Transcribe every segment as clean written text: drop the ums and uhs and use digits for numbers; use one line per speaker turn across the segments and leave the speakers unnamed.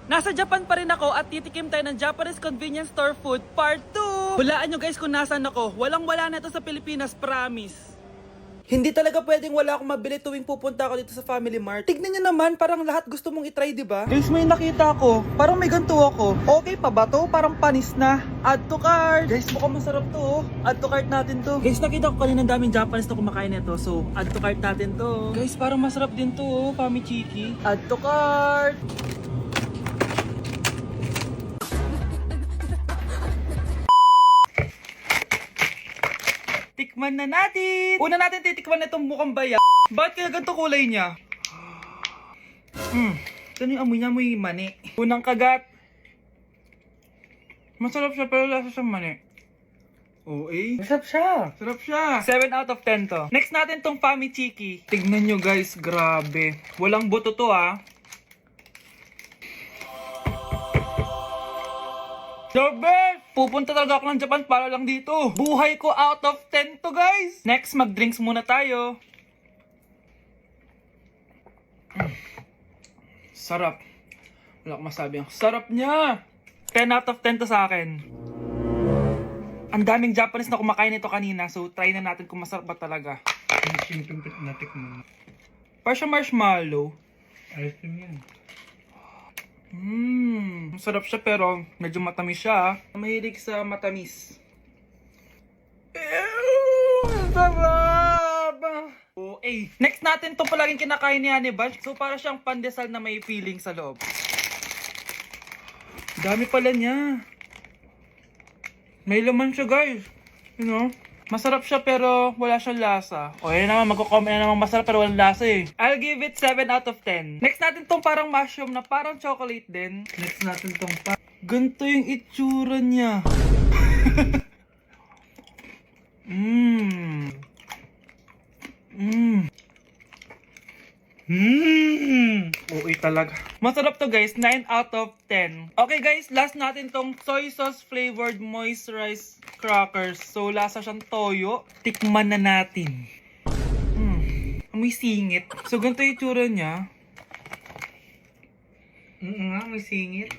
Nasa Japan pa rin ako at titikim tayo ng Japanese convenience store food part 2. Hulaan nyo guys kung nasan ako. Walang-wala na ito sa Pilipinas, promise. Hindi talaga pwedeng wala akong mabili tuwing pupunta ako dito sa Family Mart. Tignan nyo naman, parang lahat gusto mong itry, diba? Guys, may nakita ko. Parang may ganito ako. Okay pa ba to? Parang panis na. Add to cart. Guys, mukhang masarap to. Oh. Add to cart natin to. Guys, nakita ko kanina daming Japanese na kumakain nito. So, add to cart natin to. Guys, parang masarap din to. Oh. Pamichiki. Add to cart. Tikman na natin! Una natin titikman na itong mukhang baya. Bakit kaya ganito kulay niya? Ito yung amoy niya, amoy mani. Unang kagat. Masarap siya pero lasa sa mani. Oo eh. Masarap siya. Sarap siya. 7 out of 10 to. Next natin tong Pamichiki. Tignan nyo guys, grabe. Walang buto to ah. The best! Pupunta talaga ako ng Japan para lang dito. Buhay ko out of 10 to guys. Next, mag-drinks muna tayo. Sarap. Wala akong masabi. Ang sarap niya. 10 out of 10 to sa akin. Ang daming Japanese na kumakain nito kanina. So, try na natin kung masarap ba talaga.
Simpleng natikman.
Para siya marshmallow.
Ayos din yan.
Masarap siya pero medyo matamis siya. Mahilig sa matamis. Sarap! Oh, eh. Next natin itong palaging kinakain ni Honey Bunch. So para siyang pandesal na may feeling sa loob. Dami pala niya. May laman siya guys. You know? Masarap siya pero wala siyang lasa. O yun naman, magko-comment na naman masarap pero walang lasa eh. I'll give it 7 out of 10. Next natin tong parang mushroom na parang chocolate din.
Next natin tong
Ganito yung itsura niya. Okay talaga. Masarap to guys, 9 out of 10. Okay guys, last natin tong soy sauce flavored moisturized crackers. So lasa siyang toyo. Tikman na natin. May singit. So ganito yung itsura niya.
nga, may singit.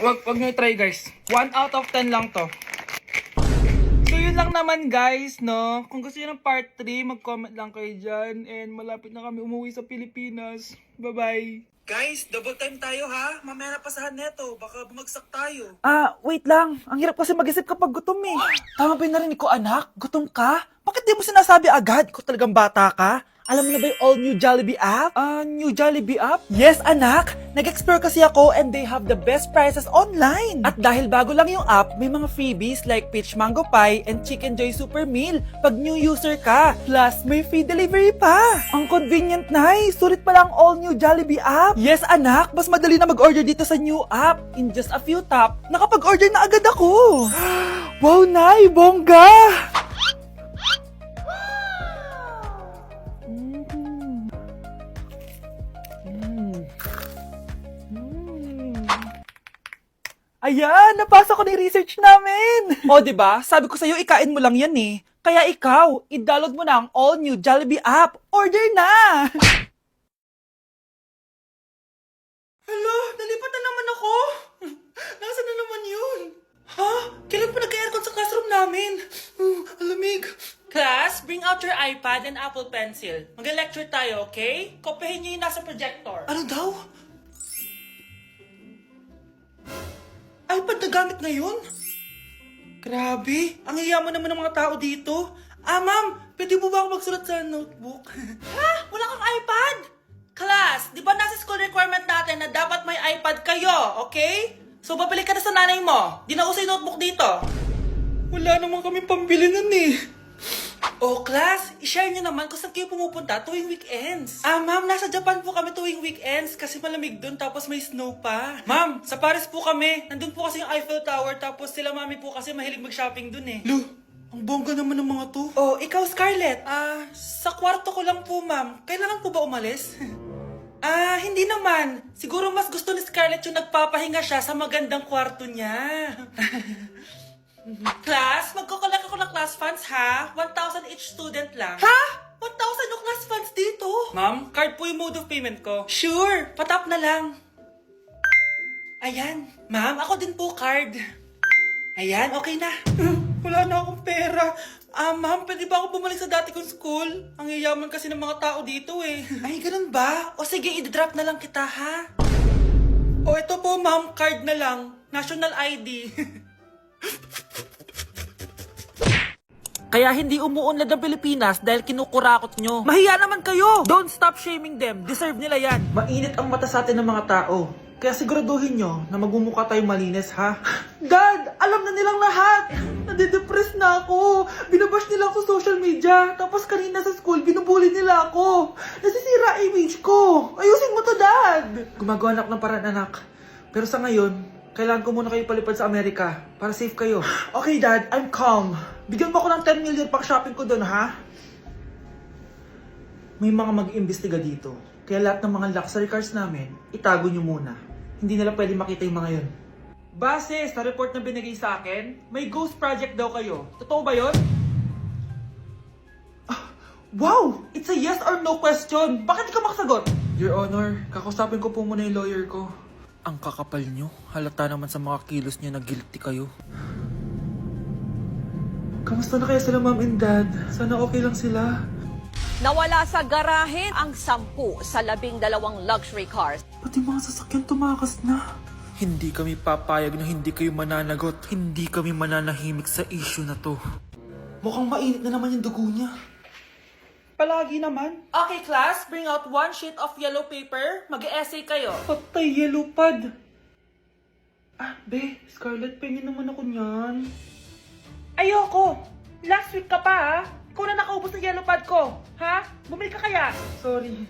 Wag nyo try guys. 1 out of 10 lang to. So yun lang naman guys, no? Kung gusto nyo ng part 3, mag-comment lang kayo dyan. And malapit na kami umuwi sa Pilipinas. Bye-bye! Guys, double time tayo ha. Mamaya na pasahan neto. Baka bumagsak tayo. Wait lang. Ang hirap kasi mag-isip kapag gutom eh. Tama ba yung narinig ko anak? Gutom ka? Bakit di mo sinasabi agad? Ikaw talagang bata ka? Alam mo na ba yung all new Jollibee app? New Jollibee app? Yes, anak! Nag-explore kasi ako and they have the best prices online. At dahil bago lang yung app, may mga freebies like peach mango pie and chicken joy super meal pag new user ka. Plus, may free delivery pa. Ang convenient, Nay. Sulit pala ang all new Jollibee app. Yes, anak. Mas madali na mag-order dito sa new app. In just a few tap, nakapag-order na agad ako. Wow, Nay! Bongga! Ayan, napasa ko na yung research namin. O, diba? Sabi ko sa'yo, ikain mo lang yan eh. Kaya ikaw, i-download mo na ang all-new Jollibee app. Order na! Hala, nalipat na naman ako. Nasaan na naman yun? Ha? Kailan pa nag-aircon sa classroom namin? Alamig. Class, bring out your iPad and Apple Pencil. Mag-lecture tayo, okay? Kopyahin niyo yung nasa projector. Ano daw? iPad na gamit ngayon? Grabe, ang hiyaman naman ng mga tao dito. Ma'am, pwede mo ba ako magsulat sa notebook? Ha? Wala kang iPad? Class, di ba nasa school requirement natin na dapat may iPad kayo, okay? So, babalik ka na sa nanay mo. Di na uso yung notebook dito. Wala naman kami pambili nun eh. Oh, class, i-share nyo naman kung saan kayo pumupunta tuwing weekends. Ma'am, nasa Japan po kami tuwing weekends kasi malamig dun tapos may snow pa. Ma'am, sa Paris po kami. Nandun po kasi yung Eiffel Tower tapos sila mami po kasi mahilig mag-shopping dun eh. Lu, ang bongga naman ng mga to. Oh, ikaw Scarlett. Sa kwarto ko lang po ma'am. Kailangan po ba umalis? Hindi naman. Siguro mas gusto ni Scarlett yung nagpapahinga siya sa magandang kwarto niya. Class, magkukulak ako ng class funds ha? 1,000 each student lang. Ha? 1,000 yung class funds dito. Ma'am, card po yung mode of payment ko. Sure, patap na lang. Ayan. Ma'am, ako din po card. Ayan, okay na. Wala na akong pera. Ma'am, pwede ba ako bumalik sa dati kong school? Ang yayaman kasi ng mga tao dito eh. Ay, ganun ba? O sige, i-drop na lang kita ha. O ito po ma'am, card na lang. National ID. Kaya hindi umuunlad ang Pilipinas dahil kinukurakot nyo. Mahiya naman kayo! Don't stop shaming them. Deserve nila yan. Mainit ang mata sa atin ng mga tao. Kaya siguraduhin nyo na magmumukha tayong malinis, ha? Dad! Alam na nilang lahat! Nadidepress na ako! Binabash nila ako sa social media. Tapos kanina sa school, binubuli nila ako. Nasisira image ko. Ayusin mo to, Dad! Gumagawa na ako ng paraan, anak. Pero sa ngayon, kailangan ko muna kayo palipad sa Amerika para safe kayo. Okay, Dad. I'm calm. Bigyan mo ako ng 10 million pang shopping ko doon, ha? May mga mag-iimbestiga dito. Kaya lahat ng mga luxury cars namin, itago nyo muna. Hindi nila pwede makita yung mga yun. Base sa report na binigay sa akin, may ghost project daw kayo. Totoo ba yun? Wow! It's a yes or no question. Bakit di ka makasagot? Your Honor, kakausapin ko po muna yung lawyer ko. Ang kakapal nyo. Halata naman sa mga kilos nyo na guilty kayo. Kamusta na kaya sila mom and dad? Sana okay lang sila.
Nawala sa garahe ang 10 sa 12 luxury cars.
Pati mga sasakyan tumakas na. Hindi kami papayag na hindi kayo mananagot. Hindi kami mananahimik sa issue na to. Mukhang mainit na naman yung dugo niya. Palagi naman. Okay, class. Bring out 1 sheet of yellow paper. Mag-essay kayo. Patay, yellow pad. Be, Scarlett, pengin naman ako niyan. Ayoko. Last week ka pa, ha? Ikaw na nakaubos ng yellow pad ko. Ha? Bumili ka kaya? Sorry.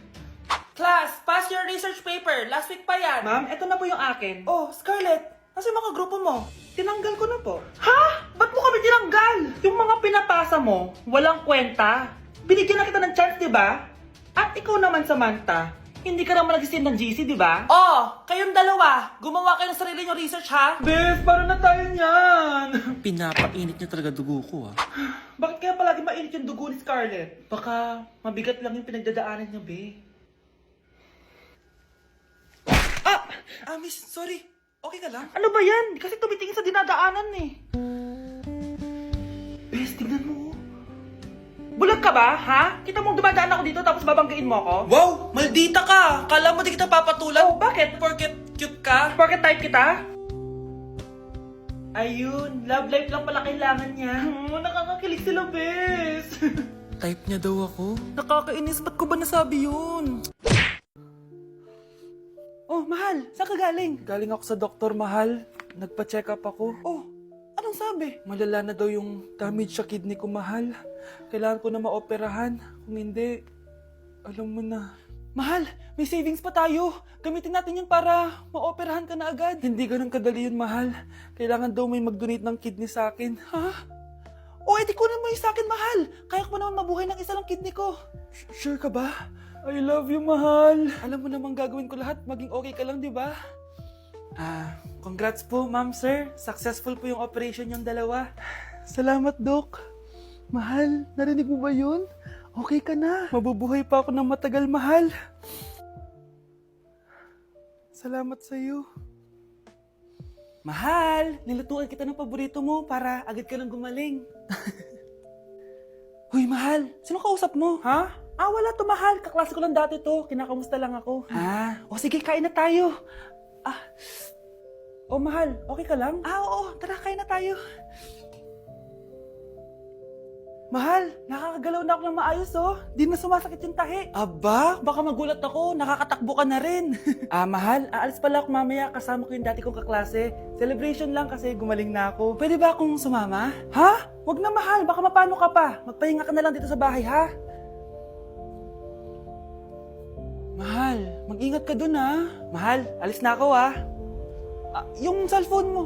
Class, pass your research paper. Last week pa yan. Ma'am, eto na po yung akin. Oh, Scarlett. Kasi mga grupo mo. Tinanggal ko na po. Ha? Ba't mo kami tinanggal? Yung mga pinapasa mo, walang kwenta. Binigyan na kita ng chance, di ba? At ikaw naman, Samantha, hindi ka naman nag-send ng GC, di ba? Oh, kayong dalawa, gumawa kayo ng sarili nyo research, ha? Bes, paano na tayo niyan? Pinapainit niya talaga dugo ko, Bakit kaya palagi mainit yung dugo ni Scarlett? Baka mabigat lang yung pinagdadaanan niya, be. Miss, sorry. Okay ka lang? Ano ba yan? Kasi tumitingin sa dinadaanan, eh. Bes, tignan mo, bulag ka ba, ha? Kita mong dumadaan ako dito tapos babanggain mo ako? Wow! Maldita ka! Kala mo di kita papatulan? Oh, bakit? Porket cute ka? Porket type kita? Ayun, love life lang pala kailangan niya. Nakakakilig sila, bes. Type niya daw ako? Nakakainis, ba't ko ba nasabi yun? Oh, mahal, saan ka galing? Galing ako sa doktor, mahal. Nagpa-check up ako. Oh, anong sabi? Malala na daw yung damage sa kidney ko, mahal. Kailangan ko na maoperahan. Kung hindi, alam mo na. Mahal, may savings pa tayo. Gamitin natin yan para maoperahan ka na agad. Hindi ganun kadali yun, mahal. Kailangan daw may mag-donate ng kidney sa akin. Ha? O, edi kunin mo yung sa akin, mahal. Kaya ko pa naman mabuhay ng isa lang kidney ko. Sure ka ba? I love you, mahal. Alam mo namang gagawin ko lahat. Maging okay ka lang, di ba? Congrats po, ma'am, sir. Successful po yung operation yung dalawa. Salamat, Doc. Mahal, narinig mo ba yun? Okay ka na. Mabubuhay pa ako ng matagal, mahal. Salamat sa'yo. Mahal, nilutuan kita ng paborito mo para agad ka nang gumaling. Huy, mahal, sino kausap mo? Ha? Wala to, mahal. Kaklase ko lang dati to. Kinakamusta lang ako. O sige, kain na tayo. Mahal, okay ka lang? Oo, tara, kain na tayo. Mahal, nakakagalaw na ako ng maayos, Di na sumasakit yung tahi. Aba, baka magulat ako. Nakakatakbo ka na rin. Mahal, aalis pala ako mamaya. Kasama ko yung dati kong kaklase. Celebration lang kasi gumaling na ako. Pwede ba akong sumama? Ha? Wag na, mahal. Baka mapano ka pa. Magpahinga ka na lang dito sa bahay, ha? Mahal, mag-ingat ka dun, ha? Mahal, alis na ako, ha? Yung cellphone mo.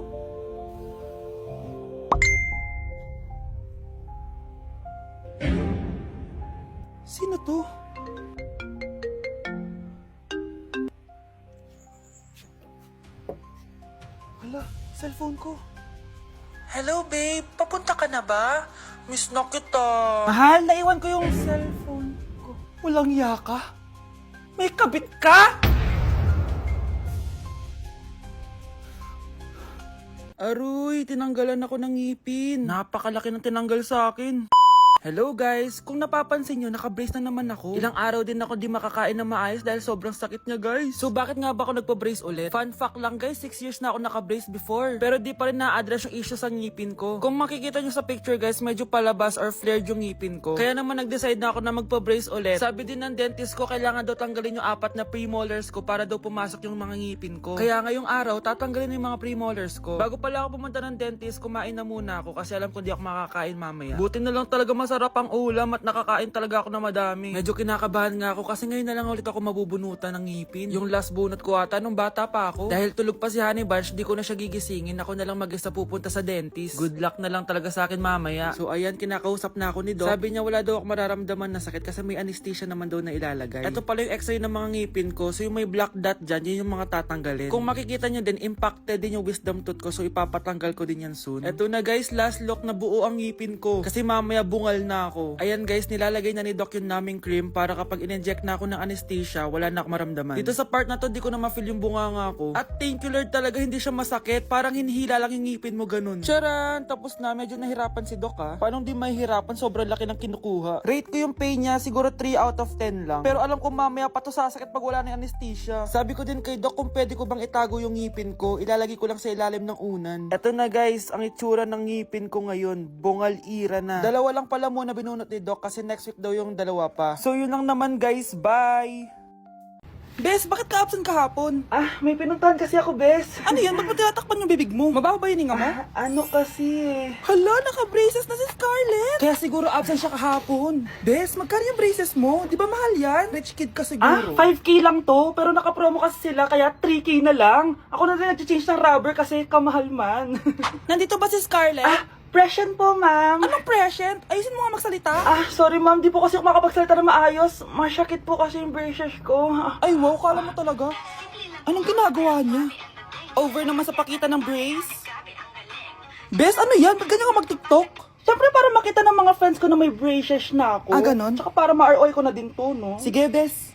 Sino to? Hala, cellphone ko. Hello, babe. Papunta ka na ba? Miss na kita. Mahal, naiwan ko yung cellphone Walang yaka? May kabit ka? Aroy, tinanggalan ako ng ngipin. Napakalaki ng tinanggal sa akin. Hello guys! Kung napapansin nyo, naka-brace na naman ako. Ilang araw din ako di makakain na maayos dahil sobrang sakit niya guys. So bakit nga ba ako nagpa-brace ulit? Fun fact lang guys, 6 years na ako naka-brace before. Pero di pa rin na-address yung issue sa ngipin ko. Kung makikita nyo sa picture guys, medyo palabas or flared yung ngipin ko. Kaya naman nag-decide na ako na magpa-brace ulit. Sabi din ng dentist ko, kailangan daw tanggalin yung 4 na premolars ko para daw pumasok yung mga ngipin ko. Kaya ngayong araw, tatanggalin yung mga premolars ko. Bago pala ako pumunta ng dentist, kumain na muna ako kasi alam ko di ako makakain mamaya. Buti na lang talaga masarap ang ulam at nakakain talaga ako na madami. Medyo kinakabahan nga ako kasi ngayon na lang ulit ako mabubunutan ng ngipin. Yung last bunot ko ata nung bata pa ako. Dahil tulog pa si Honey Bunch, di ko na siya gigisingin. Ako na lang mag-isa pupunta sa dentist. Good luck na lang talaga sa akin mamaya. So ayan, kinakausap na ako ni Doc. Sabi niya wala daw ako mararamdaman na sakit kasi may anesthesia naman daw na ilalagay. Ito pala yung x-ray ng mga ngipin ko. So yung may black dot dyan, yun yung mga tatanggalin. Kung makikita niyo din, impacted din yung wisdom tooth ko. So ipapatanggal ko din yan soon. Ito na guys, last look na buo ang ngipin ko. Kasi mamaya bungal na ako. Ayan guys, nilalagay na ni Doc yung naming cream para kapag in-inject na ako ng anesthesia, wala na ako maramdaman. Dito sa part na to, di ko na ma-feel yung bunganga ko. At thank you Lord talaga, hindi siya masakit. Parang hinihila lang yung ngipin mo ganun. Charan! Tapos na, medyo nahirapan si Doc ha. Paano di mahirapan? Sobrang laki ng kinukuha. Rate ko yung pain niya, siguro 3 out of 10 lang. Pero alam ko mamaya pa to sasakit pag wala na yung anesthesia. Sabi ko din kay Doc kung pwede ko bang itago yung ngipin ko, ilalagay ko lang sa ilalim ng unan. Eto na guys, ang itsura ng ngipin ko ngayon. Bungal ira na. Dalawa lang pala muna binunot ni Doc kasi next week daw yung dalawa pa. So yun lang naman guys, bye! Bes, bakit ka absent kahapon?
May pinuntahan kasi ako, Bes.
Ano yan? Ba't mo tinatakpan yung bibig mo? Mabaho ba yung hinga mo?
Ano kasi
Hala, naka-braces na si Scarlett! Kaya siguro absent siya kahapon. Bes, magkano yung braces mo? Di ba mahal yan? Rich kid ka siguro.
5K lang to, pero naka-promo kasi sila, kaya 3K na lang. Ako na rin nag-change ng rubber kasi kamahal man.
Nandito ba si Scarlett?
Present po, ma'am.
Anong present? Ayusin mo nga magsalita.
Sorry ma'am, di po kasi ako makapagsalita na maayos. Masyakit po kasi yung braces ko.
Ay wow, kala mo talaga. Anong ginagawa niya? Over naman sa pakita ng brace? Bes, ano yan? Ba't ganyan ka mag-tiktok?
Siyempre para makita ng mga friends ko na may braces na ako.
Ganon?
Tsaka para ma-ROI ko na din to, no?
Sige, Bes.